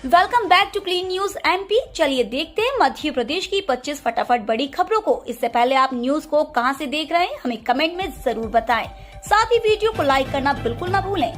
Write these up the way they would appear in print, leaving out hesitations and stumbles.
Welcome back to clean news MP. चलिए देखते हैं मध्य प्रदेश की 25 फटाफट बड़ी खबरों को। इससे पहले आप न्यूज को कहां से देख रहे हैं हमें कमेंट में जरूर बताएं। साथ ही वीडियो को लाइक करना बिल्कुल ना भूलें।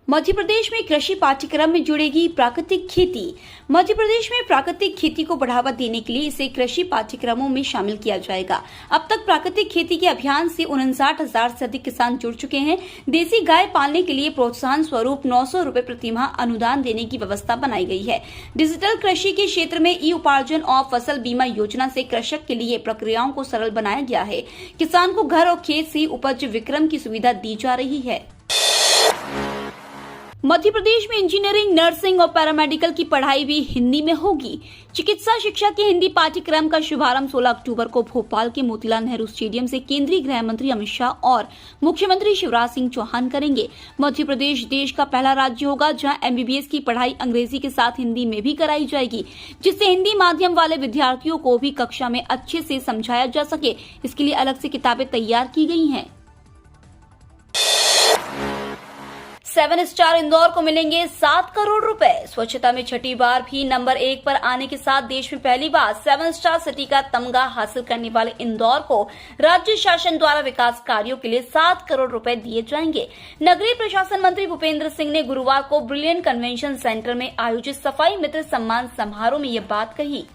मध्य प्रदेश में कृषि पाठ्यक्रम में जुड़ेगी प्राकृतिक खेती। मध्य प्रदेश में प्राकृतिक खेती को बढ़ावा देने के लिए इसे कृषि पाठ्यक्रमों में शामिल किया जाएगा। अब तक प्राकृतिक खेती के अभियान से 59,000 से अधिक किसान जुड़ चुके हैं। देसी गाय पालने के लिए प्रोत्साहन स्वरूप 900 रुपए प्रतिमाह अनुदान देने की व्यवस्था बनाई गई है। डिजिटल कृषि के क्षेत्र में ई उपार्जन और फसल बीमा योजना से कृषक के लिए प्रक्रियाओं को सरल बनाया गया है। किसान को घर और खेत से उपज विक्रम की सुविधा दी जा रही है। मध्य प्रदेश में इंजीनियरिंग, नर्सिंग और पैरामेडिकल की पढ़ाई भी हिंदी में होगी। चिकित्सा शिक्षा के हिंदी पाठ्यक्रम का शुभारंभ 16 अक्टूबर को भोपाल के मोतीलाल नेहरू स्टेडियम से केंद्रीय गृह मंत्री अमित शाह और मुख्यमंत्री शिवराज सिंह चौहान करेंगे। मध्य प्रदेश देश का पहला राज्य होगा जहां एमबीबीएस की पढ़ाई अंग्रेजी के साथ हिंदी में भी कराई जाएगी, जिससे हिंदी माध्यम वाले विद्यार्थियों को भी कक्षा में अच्छे से समझाया जा सके। इसके लिए अलग से किताबें तैयार की गई हैं। 7 स्टार इंदौर को मिलेंगे 7 करोड़ रुपए। स्वच्छता में छठी बार भी नंबर 1 पर आने के साथ देश में पहली बार 7 स्टार सिटी का तमगा हासिल करने वाले इंदौर को राज्य शासन द्वारा विकास कार्यों के लिए 7 करोड़ रुपए दिए जाएंगे। नगरीय प्रशासन मंत्री भूपेंद्र सिंह ने गुरुवार को ब्रिलियंट कन्वेंशन सेंटर में आयोजित सफाई मित्र सम्मान समारोह में यह बात कही।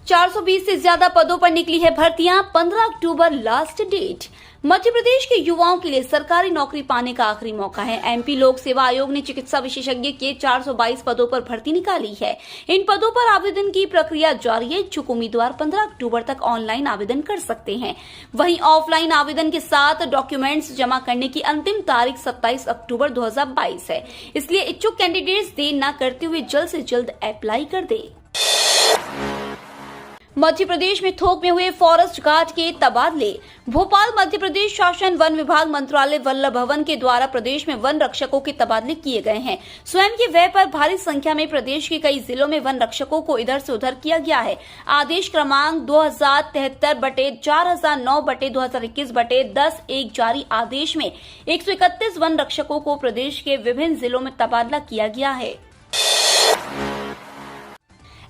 420 से ज्यादा पदों पर निकली है भर्तियां, 15 अक्टूबर लास्ट डेट। मध्य प्रदेश के युवाओं के लिए सरकारी नौकरी पाने का आखिरी मौका है। एमपी लोक सेवा आयोग ने चिकित्सा विशेषज्ञ के 422 पदों पर भर्ती निकाली है। इन पदों पर आवेदन की प्रक्रिया जारी है। इच्छुक उम्मीदवार 15 अक्टूबर तक ऑनलाइन आवेदन कर सकते हैं। वहीं ऑफलाइन आवेदन के साथ डॉक्यूमेंट्स जमा करने की अंतिम तारीख 27 अक्टूबर 2022 है। इसलिए इच्छुक कैंडिडेट्स देर न करते हुए जल्द से जल्द अप्लाई कर दे। मध्य प्रदेश में थोक में हुए फॉरेस्ट गार्ड के तबादले। भोपाल मध्य प्रदेश शासन वन विभाग मंत्रालय वल्लभ भवन के द्वारा प्रदेश में वन रक्षकों के तबादले किए गए हैं। स्वयं के व्यय पर भारी संख्या में प्रदेश के कई जिलों में वन रक्षकों को इधर से उधर किया गया है। आदेश क्रमांक 2073/4009/2021/10(1) जारी आदेश में 131 वन रक्षकों को प्रदेश के विभिन्न जिलों में तबादला किया गया है।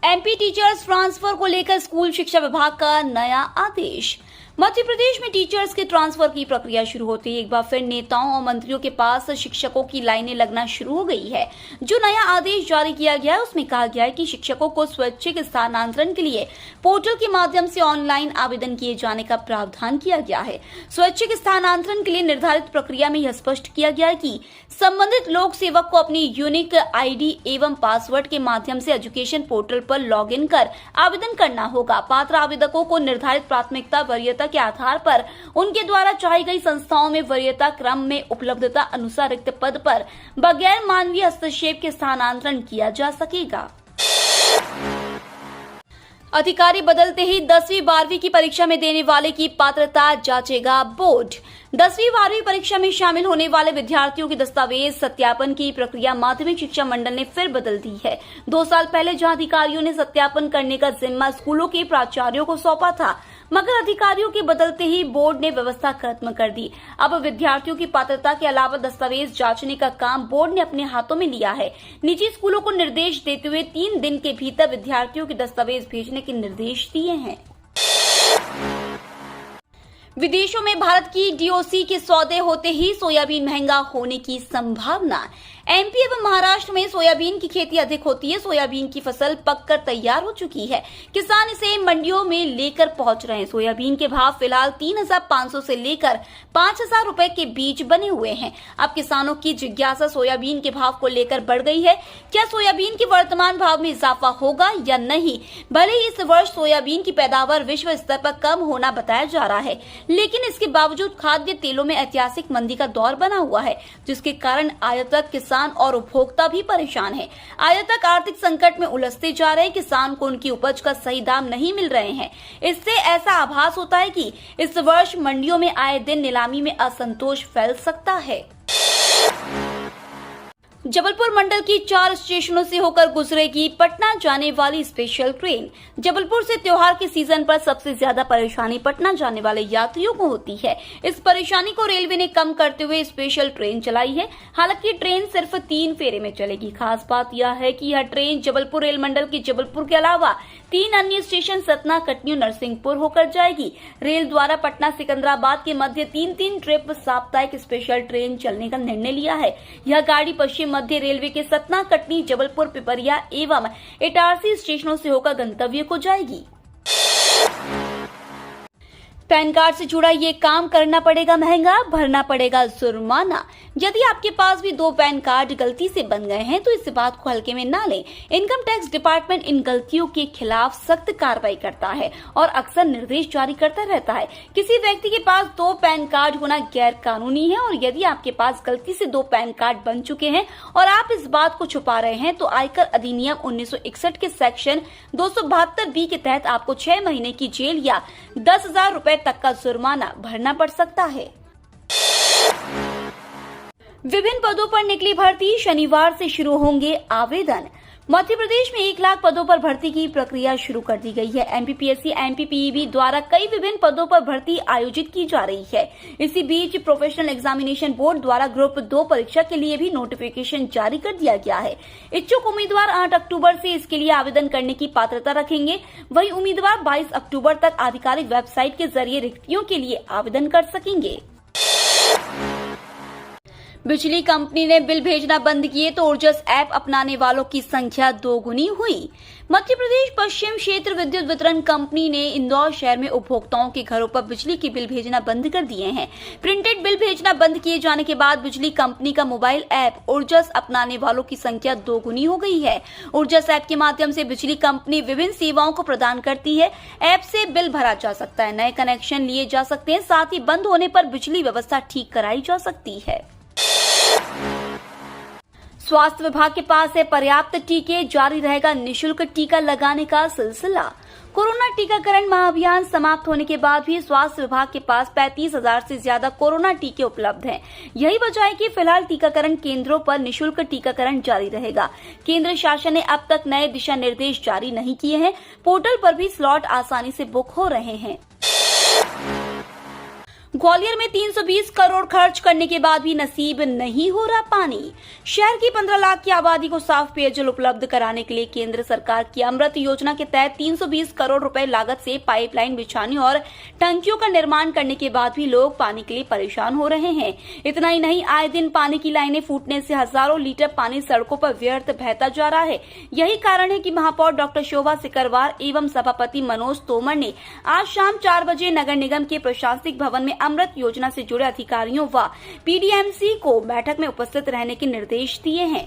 एमपी टीचर्स ट्रांसफर को लेकर स्कूल शिक्षा विभाग का नया आदेश। मध्य प्रदेश में टीचर्स के ट्रांसफर की प्रक्रिया शुरू होते ही एक बार फिर नेताओं और मंत्रियों के पास शिक्षकों की लाइनें लगना शुरू हो गई है। जो नया आदेश जारी किया गया है उसमें कहा गया है कि शिक्षकों को स्वैच्छिक स्थानांतरण के लिए पोर्टल के माध्यम से ऑनलाइन आवेदन किए जाने का प्रावधान किया गया है। स्वैच्छिक स्थानांतरण के लिए निर्धारित प्रक्रिया में यह स्पष्ट किया गया है कि संबंधित लोक सेवक को अपनी यूनिक आईडी एवं पासवर्ड के माध्यम से एजुकेशन पोर्टल पर लॉग इन कर आवेदन करना होगा। पात्र आवेदकों को निर्धारित प्राथमिकता वरीयता के आधार पर उनके द्वारा चाही गई संस्थाओं में वरीयता क्रम में उपलब्धता अनुसार रिक्त पद पर बगैर मानवीय हस्तक्षेप के स्थानांतरण किया जा सकेगा। अधिकारी बदलते ही 10वीं 12वीं की परीक्षा में देने वाले की पात्रता जांचेगा बोर्ड। 10वीं 12वीं परीक्षा में शामिल होने वाले विद्यार्थियों के दस्तावेज सत्यापन की प्रक्रिया माध्यमिक शिक्षा मंडल ने फिर बदल दी है। 2 साल पहले जहां अधिकारियों ने सत्यापन करने का जिम्मा स्कूलों के प्राचार्यों को सौंपा था, मगर अधिकारियों के बदलते ही बोर्ड ने व्यवस्था खत्म कर दी। अब विद्यार्थियों की पात्रता के अलावा दस्तावेज जांचने का काम बोर्ड ने अपने हाथों में लिया है। निजी स्कूलों को निर्देश देते हुए 3 दिन के भीतर विद्यार्थियों के दस्तावेज भेजने के निर्देश दिए हैं। विदेशों में भारत की डीओसी के सौदे होते ही सोयाबीन महंगा होने की संभावना। एमपी एवं महाराष्ट्र में सोयाबीन की खेती अधिक होती है। सोयाबीन की फसल पककर तैयार हो चुकी है। किसान इसे मंडियों में लेकर पहुंच रहे हैं। सोयाबीन के भाव फिलहाल 3,500 से लेकर 5,000 रुपए के बीच बने हुए हैं। अब किसानों की जिज्ञासा सोयाबीन के भाव को लेकर बढ़ गई है। क्या सोयाबीन के वर्तमान भाव में इजाफा होगा या नहीं? भले ही इस वर्ष सोयाबीन की पैदावार विश्व स्तर पर कम होना बताया जा रहा है, लेकिन इसके बावजूद खाद्य तेलों में ऐतिहासिक मंदी का दौर बना हुआ है, जिसके कारण आयातक किसान और उपभोक्ता भी परेशान है। आयातक आर्थिक संकट में उलझते जा रहे हैं। किसान को उनकी उपज का सही दाम नहीं मिल रहे हैं। इससे ऐसा आभास होता है कि इस वर्ष मंडियों में आए दिन नीलामी में असंतोष फैल सकता है। जबलपुर मंडल की 4 स्टेशनों से होकर गुजरेगी पटना जाने वाली स्पेशल ट्रेन। जबलपुर से त्योहार के सीजन पर सबसे ज्यादा परेशानी पटना जाने वाले यात्रियों को होती है। इस परेशानी को रेलवे ने कम करते हुए स्पेशल ट्रेन चलाई है। हालांकि ट्रेन सिर्फ 3 फेरे में चलेगी। खास बात यह है कि यह ट्रेन जबलपुर रेल मंडल की जबलपुर के अलावा 3 अन्य स्टेशन सतना, कटनी और नरसिंहपुर होकर जाएगी। रेल द्वारा पटना सिकंदराबाद के मध्य 3-3 ट्रिप साप्ताहिक स्पेशल ट्रेन चलने का निर्णय लिया है। यह गाड़ी पश्चिम मध्य रेलवे के सतना, कटनी, जबलपुर, पिपरिया एवं इटारसी स्टेशनों से होकर गंतव्य को जाएगी। पैन कार्ड से जुड़ा ये काम करना पड़ेगा महंगा, भरना पड़ेगा जुर्माना। यदि आपके पास भी 2 पैन कार्ड गलती से बन गए हैं तो इस बात को हल्के में ना लें। इनकम टैक्स डिपार्टमेंट इन गलतियों के खिलाफ सख्त कार्रवाई करता है और अक्सर निर्देश जारी करता रहता है। किसी व्यक्ति के पास 2 पैन कार्ड होना गैर कानूनी है और यदि आपके पास गलती से 2 पैन कार्ड बन चुके हैं और आप इस बात को छुपा रहे हैं तो आयकर अधिनियम 1961 के सेक्शन 272B के तहत आपको 6 महीने की जेल या 10,000 रुपए तक का जुर्माना भरना पड़ सकता है। विभिन्न पदों पर निकली भर्ती, शनिवार से शुरू होंगे आवेदन। मध्य प्रदेश में 1 लाख पदों पर भर्ती की प्रक्रिया शुरू कर दी गई है। एमपीपीएससी, एमपीपीईबी द्वारा कई विभिन्न पदों पर भर्ती आयोजित की जा रही है। इसी बीच प्रोफेशनल एग्जामिनेशन बोर्ड द्वारा ग्रुप 2 परीक्षा के लिए भी नोटिफिकेशन जारी कर दिया गया है। इच्छुक उम्मीदवार 8 अक्टूबर से इसके लिए आवेदन करने की पात्रता रखेंगे। वहीं उम्मीदवार 22 अक्टूबर तक आधिकारिक वेबसाइट के जरिए रिक्तियों के लिए आवेदन कर सकेंगे। बिजली कंपनी ने बिल भेजना बंद किए तो ऊर्जस ऐप अपनाने वालों की संख्या 2 गुनी हुई। मध्य प्रदेश पश्चिम क्षेत्र विद्युत वितरण कंपनी ने इंदौर शहर में उपभोक्ताओं के घरों पर बिजली के बिल भेजना बंद कर दिए हैं। प्रिंटेड बिल भेजना बंद किए जाने के बाद बिजली कंपनी का मोबाइल ऐप ऊर्जस अपनाने वालों की संख्या 2 गुनी हो गई है। ऊर्जस ऐप के माध्यम से बिजली कंपनी विभिन्न सेवाओं को प्रदान करती है। ऐप से बिल भरा जा सकता है, नए कनेक्शन लिए जा सकते हैं, साथ ही बंद होने पर बिजली व्यवस्था ठीक कराई जा सकती है। स्वास्थ्य विभाग के पास है पर्याप्त टीके, जारी रहेगा निःशुल्क टीका लगाने का सिलसिला। कोरोना टीकाकरण महाअभियान समाप्त होने के बाद भी स्वास्थ्य विभाग के पास 35,000 से ज्यादा कोरोना टीके उपलब्ध हैं। यही वजह है कि फिलहाल टीकाकरण केंद्रों पर निःशुल्क टीकाकरण जारी रहेगा। केंद्र शासन ने अब तक नए दिशा निर्देश जारी नहीं किए हैं। पोर्टल पर भी स्लॉट आसानी से बुक हो रहे हैं। ग्वालियर में 320 करोड़ खर्च करने के बाद भी नसीब नहीं हो रहा पानी। शहर की 15 लाख की आबादी को साफ पेयजल उपलब्ध कराने के लिए केंद्र सरकार की अमृत योजना के तहत 320 करोड़ रुपए लागत से पाइपलाइन बिछाने और टंकियों का निर्माण करने के बाद भी लोग पानी के लिए परेशान हो रहे हैं। इतना ही नहीं, आए दिन पानी की लाइनें फूटने से हजारों लीटर पानी सड़कों पर व्यर्थ बहता जा रहा है। यही कारण है कि महापौर डॉक्टर शोभा सिकरवार एवं सभापति मनोज तोमर ने आज शाम 4 बजे नगर निगम के प्रशासनिक भवन में अमृत योजना से जुड़े अधिकारियों व पीडीएमसी को बैठक में उपस्थित रहने के निर्देश दिए हैं।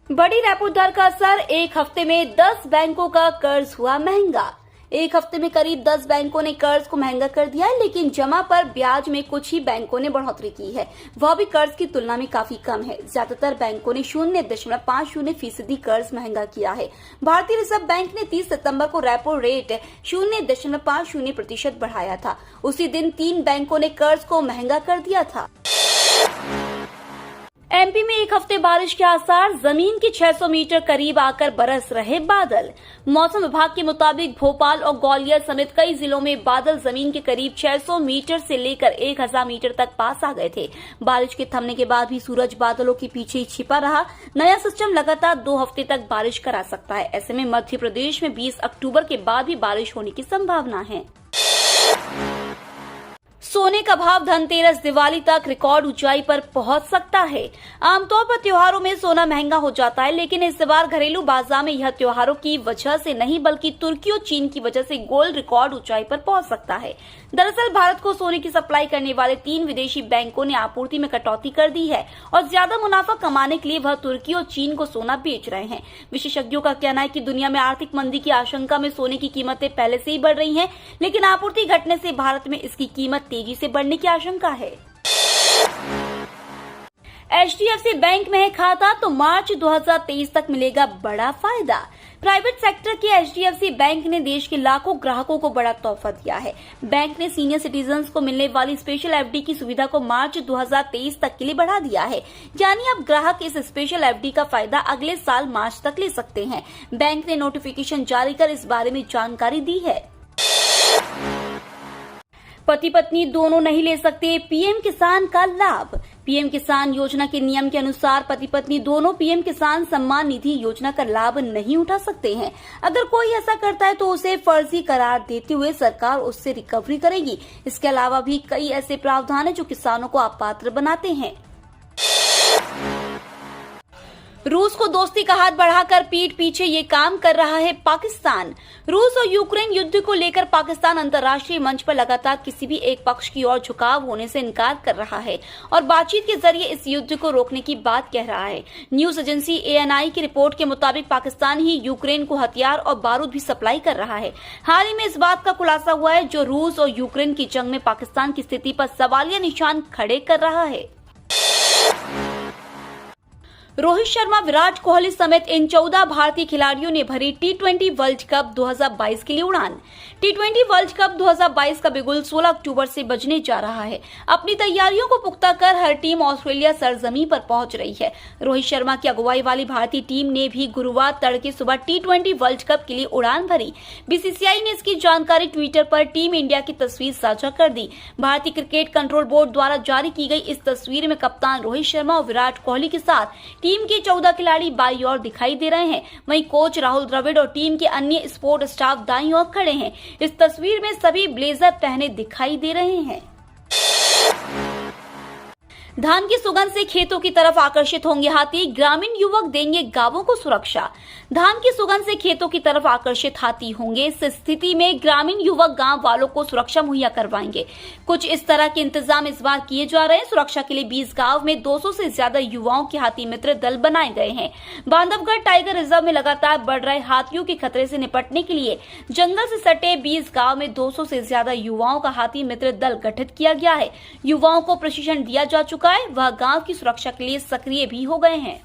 बड़ी रेपो दर का असर, 1 हफ्ते में 10 बैंकों का कर्ज हुआ महंगा। 1 हफ्ते में करीब 10 बैंकों ने कर्ज को महंगा कर दिया है, लेकिन जमा पर ब्याज में कुछ ही बैंकों ने बढ़ोतरी की है, वह भी कर्ज की तुलना में काफी कम है। ज्यादातर बैंकों ने 0.50% कर्ज महंगा किया है। भारतीय रिजर्व बैंक ने 30 सितंबर को रेपो रेट 0.50% बढ़ाया था। उसी दिन 3 बैंकों ने कर्ज को महंगा कर दिया था। एमपी में 1 हफ्ते बारिश के आसार, जमीन के 600 मीटर करीब आकर बरस रहे बादल। मौसम विभाग के मुताबिक भोपाल और ग्वालियर समेत कई जिलों में बादल जमीन के करीब 600 मीटर से लेकर 1000 मीटर तक पास आ गए थे। बारिश के थमने के बाद भी सूरज बादलों के पीछे ही छिपा रहा। नया सिस्टम लगातार 2 हफ्ते तक बारिश करा सकता है। ऐसे में मध्य प्रदेश में 20 अक्टूबर के बाद भी बारिश होने की संभावना है। सोने का भाव धनतेरस, दिवाली तक रिकॉर्ड ऊंचाई पर पहुंच सकता है। आमतौर पर त्योहारों में सोना महंगा हो जाता है, लेकिन इस बार घरेलू बाजार में यह त्योहारों की वजह से नहीं बल्कि तुर्की और चीन की वजह से गोल्ड रिकॉर्ड ऊंचाई पर पहुंच सकता है। दरअसल भारत को सोने की सप्लाई करने वाले 3 विदेशी बैंकों ने आपूर्ति में कटौती कर दी है और ज्यादा मुनाफा कमाने के लिए वह तुर्की और चीन को सोना बेच रहे हैं। विशेषज्ञों का कहना है कि दुनिया में आर्थिक मंदी की आशंका में सोने की कीमतें पहले से ही बढ़ रही हैं, लेकिन आपूर्ति घटने से भारत में इसकी कीमत तेजी से बढ़ने की आशंका है। HDFC बैंक में है खाता तो मार्च 2023 तक मिलेगा बड़ा फायदा। प्राइवेट सेक्टर के HDFC बैंक ने देश के लाखों ग्राहकों को बड़ा तोहफा दिया है। बैंक ने सीनियर सिटीजन्स को मिलने वाली स्पेशल FD की सुविधा को मार्च 2023 तक के लिए बढ़ा दिया है। यानी अब ग्राहक इस स्पेशल FD का फायदा अगले साल मार्च तक ले सकते हैं। बैंक ने नोटिफिकेशन जारी कर इस बारे में जानकारी दी है। पति पत्नी दोनों नहीं ले सकते PM किसान का लाभ। PM किसान योजना के नियम के अनुसार पति पत्नी दोनों PM किसान सम्मान निधि योजना का लाभ नहीं उठा सकते हैं। अगर कोई ऐसा करता है तो उसे फर्जी करार देते हुए सरकार उससे रिकवरी करेगी। इसके अलावा भी कई ऐसे प्रावधान हैं जो किसानों को अपात्र बनाते हैं। रूस को दोस्ती का हाथ बढ़ाकर पीठ पीछे ये काम कर रहा है पाकिस्तान। रूस और यूक्रेन युद्ध को लेकर पाकिस्तान अंतर्राष्ट्रीय मंच पर लगातार किसी भी एक पक्ष की ओर झुकाव होने से इनकार कर रहा है और बातचीत के जरिए इस युद्ध को रोकने की बात कह रहा है। न्यूज एजेंसी ANI की रिपोर्ट के मुताबिक पाकिस्तान ही यूक्रेन को हथियार और बारूद भी सप्लाई कर रहा है। हाल ही में इस बात का खुलासा हुआ है जो रूस और यूक्रेन की जंग में पाकिस्तान की स्थिति पर सवालिया निशान खड़े कर रहा है। रोहित शर्मा, विराट कोहली समेत इन 14 भारतीय खिलाड़ियों ने भरी T20 वर्ल्ड कप 2022 के लिए उड़ान। T20 वर्ल्ड कप 2022 का बिगुल 16 अक्टूबर से बजने जा रहा है। अपनी तैयारियों को पुख्ता कर हर टीम ऑस्ट्रेलिया सरजमी पर पहुंच रही है। रोहित शर्मा की अगुवाई वाली भारतीय टीम ने भी गुरुवार तड़के सुबह T20 वर्ल्ड कप के लिए उड़ान भरी। BCCI ने इसकी जानकारी ट्विटर पर टीम इंडिया की तस्वीर साझा कर दी। भारतीय क्रिकेट कंट्रोल बोर्ड द्वारा जारी की गई इस तस्वीर में कप्तान रोहित शर्मा और विराट कोहली के साथ टीम के 14 खिलाड़ी बाईं ओर दिखाई दे रहे हैं। वहीं कोच राहुल द्रविड़ और टीम के अन्य स्पोर्ट स्टाफ दाईं ओर खड़े हैं। इस तस्वीर में सभी ब्लेजर पहने दिखाई दे रहे हैं। धान की सुगंध से खेतों की तरफ आकर्षित होंगे हाथी, ग्रामीण युवक देंगे गांवों को सुरक्षा। धान की सुगंध से खेतों की तरफ आकर्षित हाथी होंगे। इस स्थिति में ग्रामीण युवक गांव वालों को सुरक्षा मुहैया करवाएंगे। कुछ इस तरह के इंतजाम इस बार किए जा रहे हैं। सुरक्षा के लिए 20 गांव में 200 से ज्यादा युवाओं के हाथी मित्र दल बनाए गए हैं। बांधवगढ़ टाइगर रिजर्व में लगातार बढ़ रहे हाथियों के खतरे से निपटने के लिए जंगल से सटे 20 गाँव में 200 से ज्यादा युवाओं का हाथी मित्र दल गठित किया गया है। युवाओं को प्रशिक्षण दिया जा चुका है। वह गांव की सुरक्षा के लिए सक्रिय भी हो गए हैं।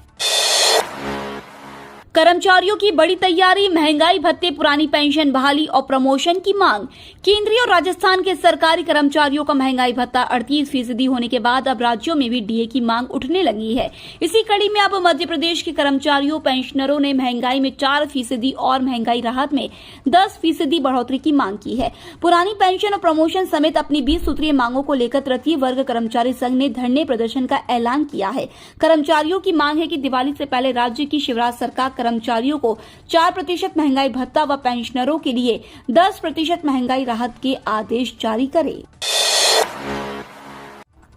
कर्मचारियों की बड़ी तैयारी, महंगाई भत्ते, पुरानी पेंशन बहाली और प्रमोशन की मांग। केंद्रीय और राजस्थान के सरकारी कर्मचारियों का महंगाई भत्ता 38% होने के बाद अब राज्यों में भी DA की मांग उठने लगी है। इसी कड़ी में अब मध्य प्रदेश के कर्मचारियों पेंशनरों ने महंगाई में 4% और महंगाई राहत में 10% बढ़ोतरी की मांग की है। पुरानी पेंशन और प्रमोशन समेत अपनी 20 सूत्रीय मांगों को लेकर तृतीय वर्ग कर्मचारी संघ ने धरने प्रदर्शन का ऐलान किया है। कर्मचारियों की मांग है कि दिवाली से पहले राज्य की शिवराज सरकार कर्मचारियों को 4% महंगाई भत्ता व पेंशनरों के लिए 10% महंगाई राहत के आदेश जारी करे।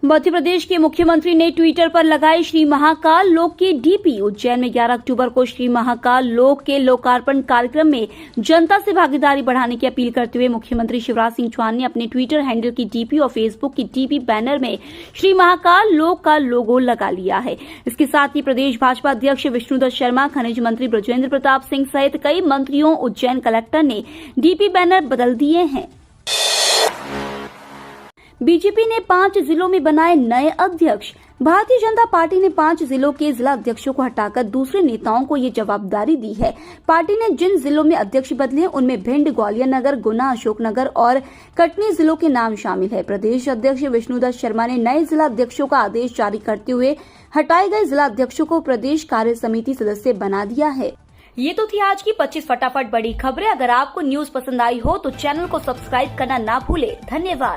मध्य प्रदेश के मुख्यमंत्री ने ट्विटर पर लगाए श्री महाकाल लोक के DP। उज्जैन में 11 अक्टूबर को श्री महाकाल लोक के लोकार्पण कार्यक्रम में जनता से भागीदारी बढ़ाने की अपील करते हुए मुख्यमंत्री शिवराज सिंह चौहान ने अपने ट्विटर हैंडल की DP और फेसबुक की DP बैनर में श्री महाकाल लोक का लोगो लगा लिया है। इसके साथ ही प्रदेश भाजपा अध्यक्ष विष्णुदत्त शर्मा, खनिज मंत्री ब्रजेंद्र प्रताप सिंह सहित कई मंत्रियों, उज्जैन कलेक्टर ने DP बैनर बदल दिए हैं। बीजेपी ने 5 जिलों में बनाए नए अध्यक्ष। भारतीय जनता पार्टी ने 5 जिलों के जिला अध्यक्षों को हटाकर दूसरे नेताओं को ये जवाबदारी दी है। पार्टी ने जिन जिलों में अध्यक्ष बदले उनमें भिंड, ग्वालियर नगर, गुना, अशोकनगर और कटनी जिलों के नाम शामिल है। प्रदेश अध्यक्ष विष्णुदत्त शर्मा ने नए जिला अध्यक्षों का आदेश जारी करते हुए हटाए गए जिला अध्यक्षों को प्रदेश कार्य समिति सदस्य बना दिया है। ये तो थी आज की 25 फटाफट बड़ी खबरें। अगर आपको न्यूज पसंद आई हो तो चैनल को सब्सक्राइब करना ना भूले। धन्यवाद।